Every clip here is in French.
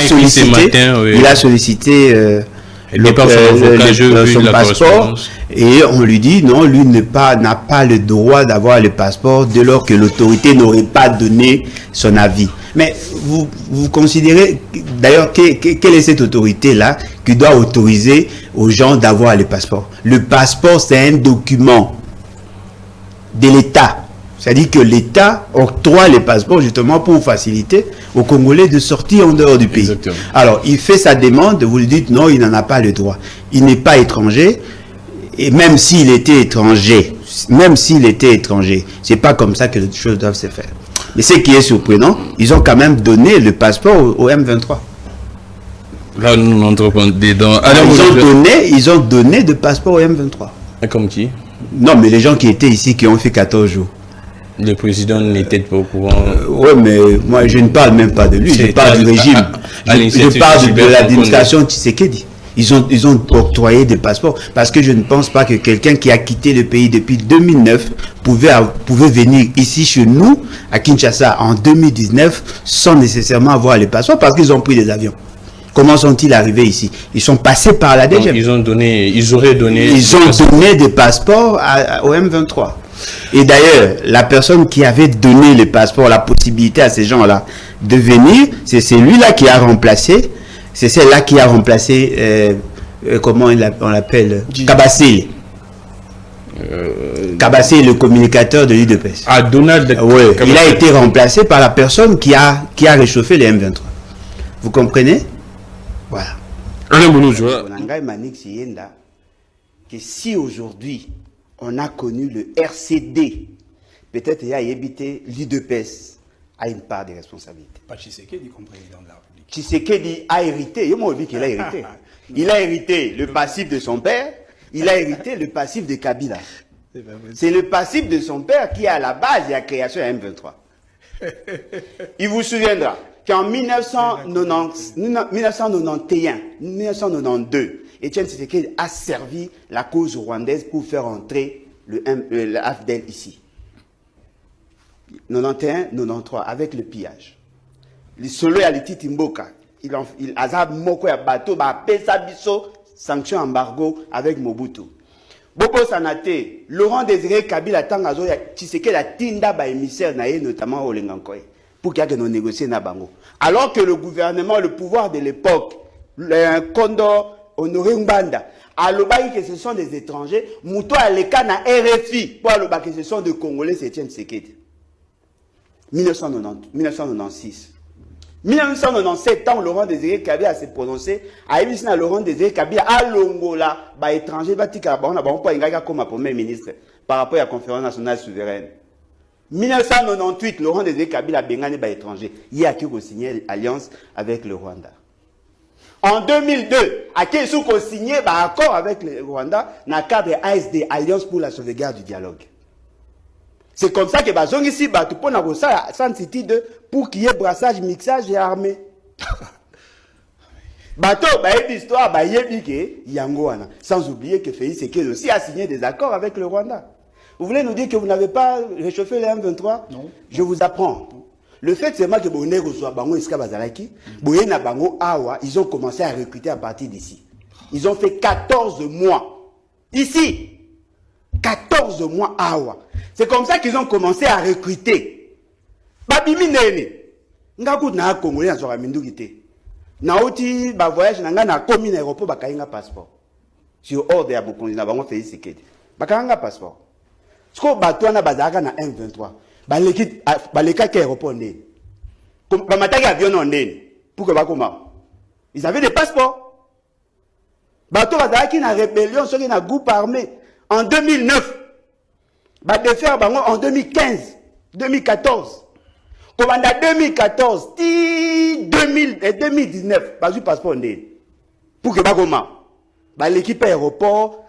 il a sollicité son passeport et on lui dit non, lui n'a pas le droit d'avoir le passeport dès lors que l'autorité n'aurait pas donné son avis. Mais vous considérez d'ailleurs quelle est cette autorité-là qui doit autoriser aux gens d'avoir le passeport? Le passeport, c'est un document de l'État. C'est-à-dire que l'État octroie les passeports justement pour faciliter aux Congolais de sortir en dehors du pays. Exactement. Alors, il fait sa demande, vous lui dites non, il n'en a pas le droit. Il n'est pas étranger, et même s'il était étranger, c'est pas comme ça que les choses doivent se faire. Mais ce qui est surprenant, ils ont quand même donné le passeport au M23. Là, nous n'entrons pas dedans. Ils ont donné de passeport au M23. Et comme qui? Non, mais les gens qui étaient ici, qui ont fait 14 jours. Le président n'était pas au courant. Oui, mais moi, je ne parle même pas de lui. Je parle du régime. Je parle de l'administration Tshisekedi. Ils ont octroyé des passeports. Parce que je ne pense pas que quelqu'un qui a quitté le pays depuis 2009 pouvait venir ici chez nous, à Kinshasa, en 2019, sans nécessairement avoir les passeports, parce qu'ils ont pris des avions. Comment sont-ils arrivés ici? Ils sont passés par la DGM. Ils ont donné des passeports au M23. Et d'ailleurs, la personne qui avait donné le passeport, la possibilité à ces gens-là de venir, c'est celui-là qui a remplacé, c'est celle-là qui a remplacé, comment on l'appelle, Kabassil. Kabassil, le communicateur de l'UDPS. Ah, Donald. Oui, il a été remplacé par la personne qui a réchauffé les M23. Vous comprenez? Voilà. Que si aujourd'hui on a connu le RCD, peut-être il y a évité l'UDPS a une part de responsabilité. Pas Tshisekedi comme président de la République. Tshisekedi a hérité, il m'a dit qu'il a hérité. Il a hérité le passif de son père, il a hérité le passif de Kabila. C'est le passif de son père qui est à la base de la création de M23. Il vous souviendra qu'en 1991, Etienne Tshisekedi a servi la cause rwandaise pour faire entrer le AFDEL ici. 91-93, avec le pillage. Le solo ya Lititi Mboka, il a moko ya bateau, pesa biso, sanction embargo avec Mobutu. Bobo Sanate, Laurent Désiré Kabila Tangazo, Tshisekedi a tinda ba émissaire naïe, notamment au Lengankoy, pour qu'il y ait nos négocier na bango. Alors que le gouvernement, le pouvoir de l'époque, le Condor, Honoré Mbanda, à l'obagi que ce sont des étrangers, Mouto à l'écart na RFI, pour l'obagi que ce sont des Congolais, c'est Etienne Tshisekedi. 1996. 1997, tant Laurent Désiré Kabila s'est prononcé, à Ebisina Laurent Désiré Kabila à Longola, bah étranger, bah tika, bah on a pas un comme premier ministre par rapport à la conférence nationale souveraine. 1998, Laurent Désiré Kabila bengane bah étranger, il y a qui signé alliance avec le Rwanda. En 2002, à qui ils ont signé bah accord avec le Rwanda dans le cadre ASD, Alliance pour la sauvegarde du dialogue. C'est comme ça que bazong ici tout pour na ça pour qu'il y ait brassage, mixage et armée. Bateau histoire yangoana, sans oublier que Félix Tshisekedi aussi a signé des accords avec le Rwanda. Vous voulez nous dire que vous n'avez pas réchauffé les M23? Non. Je vous apprends. Le fait c'est que Boné reçoit Bango Iska Bazalaki, Boye na Bango Awa, ils ont commencé à recruter à partir d'ici. Ils ont fait 14 mois ici. 14 mois Awa. C'est comme ça qu'ils ont commencé à recruter. Babimi nene. Ngaku na Congolais na zora mindukite. Na oti ba voyage na nga na komi na aéroport bakainga passeport. Sur ordre ya bokonzi na bango Félix Tshisekedi. Bakainga passeport. Sko bato na bazaka na M23. Baleka ke aéroport ndene. Ba mataki avion ndene pour que bakoma. Ils avaient des passeports. Bato bazaki na rébellion soki na groupe armé en 2009. Bah de faire en 2015, 2014. Comme en 2014, 2019, pas du passeport pour que bagoma. Bah l'équipe aéroport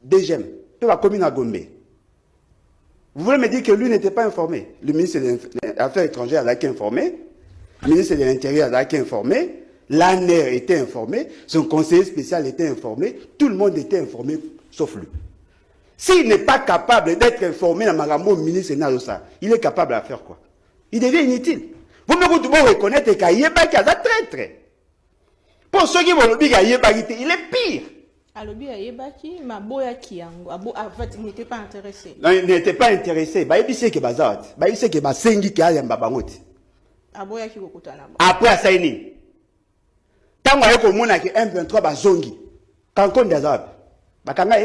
DGM, tout va commun à Gombe. Vous voulez me dire que lui n'était pas informé? Le ministre des Affaires étrangères a été informé, le ministre de l'Intérieur a été informé, l'ANER était informé, son conseiller spécial était informé, tout le monde était informé sauf lui. S'il n'est pas capable d'être informé dans Magambo ministre Nalosa, il est capable de faire quoi? Il devient inutile. Vous me reconnaître qu'il y a un traître. Pour ceux qui vont le dire, il est pire. Alobi ayebaki maboya kiango en fait il n'était pas intéressé. Non, il n'était pas intéressé. Bah il sait que bazat. Bah il sait que ba sengi ki ayamba bangote. Aboya ki kokutana. Après asaini. Tango ayeko mona ki M23 ba zongi. Kankonde azab. Bakanga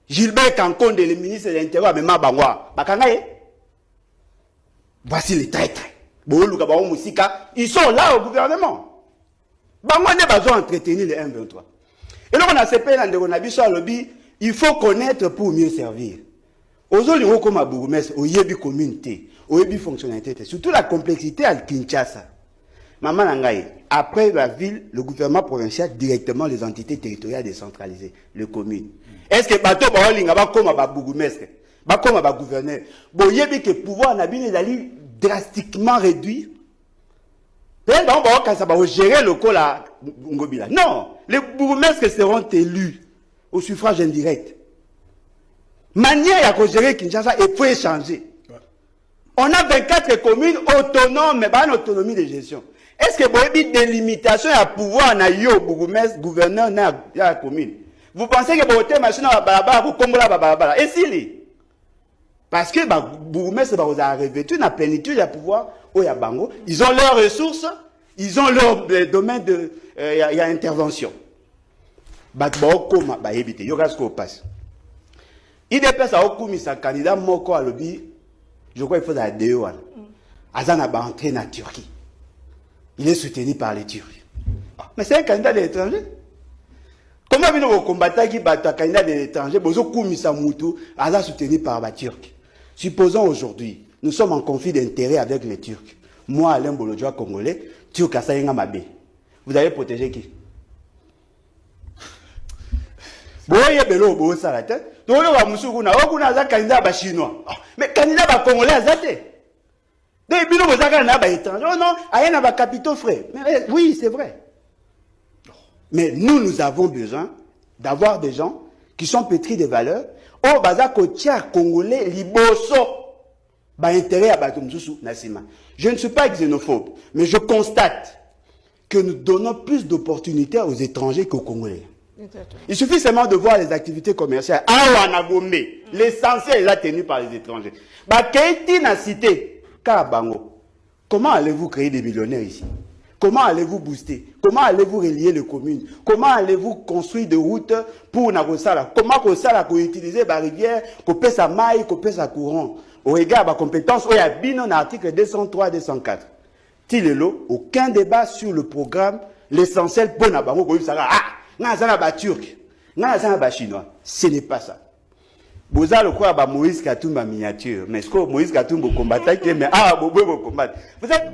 Gilbert Kankonde le ministre de l'Intérieur mais ma bangwa. Bakanga voici les traîtres. Bouluka ba musika, ils sont là au gouvernement. Bango ne ba zo entretenir les M23. Et donc on a ces pays dans le Nabi sur lobby, il faut connaître pour mieux servir. Aujourd'hui, on comme à Bourgmestre, au Yebi communauté, au Yebi fonctionnalité, surtout la complexité à Kinshasa. Maman Nangaï, après la ville, le gouvernement provincial directement les entités territoriales décentralisées, les communes. Est-ce que bateau baolinga ba comme à Bourgmestre, ba comme à gouverneur, bon Yebi que pouvoir Nabi les drastiquement réduit. Quand ça va gérer le col à Ngobila. Non, les bourgmestres seront élus au suffrage indirect. Manière à gérer Kinshasa et peut changer. On a 24 communes autonomes, mais pas une autonomie de gestion. Est-ce que vous avez des limitations à pouvoir na yo bourgmestre, gouverneur na la commune? Vous pensez que vous avez machine à balabala, vous combola balabala. Et si les parce que bourgmestre vous a revêtu la plénitude à pouvoir au Yabango, ils ont leurs ressources, ils ont leur domaine de y a intervention. Comme éviter, il y aura ce qu'on passe. Il déplace à Okumi sa candidat Moko à lobby, je crois qu'il faut à Dewan. Azana va entrer en Turquie. Il est soutenu par les Turcs. Mais c'est un candidat de l'étranger. Comment vous combattez qui bat un candidat de l'étranger, vous Okumi sa Moutou, Azana soutenu par les Turcs. Supposons aujourd'hui, nous sommes en conflit d'intérêts avec les Turcs. Moi, Alain Bolodjoa, Congolais, Turc à Saïnga Mabé. Vous allez protéger qui? Boye belo bo salate. Donc le Wamusukuna, okuna za candidat ba chinois. Mais candidat ba congolais azate. Donc bino bozaka na ba étranger. Oh non, aya na ba capitaux frais. Mais oui, c'est vrai. Mais nous avons besoin d'avoir des gens qui sont pétris de valeurs. Oh bazako tia congolais liboso. Ba intérêt à batumsusu nasima. Je ne suis pas xénophobe, mais je constate que nous donnons plus d'opportunités aux étrangers qu'aux Congolais. Il suffit seulement de voir les activités commerciales. L'essentiel est là tenu par les étrangers. Cité, comment allez-vous créer des millionnaires ici? Comment allez-vous booster? Comment allez-vous relier les communes? Comment allez-vous construire des routes pour Nagosala? Comment Kosala utiliser la rivière, couper sa maille, couper sa courant? Au regard de la compétence, il y a bien un article 203-204. Tilelo, aucun débat sur le programme, l'essentiel pour Nabango, Turc, chinois. Ce n'est pas ça. Vous avez le quoi Moïse Katumba miniature, mais ce que Moïse Katumba combattait, mais vous combattre. Vous êtes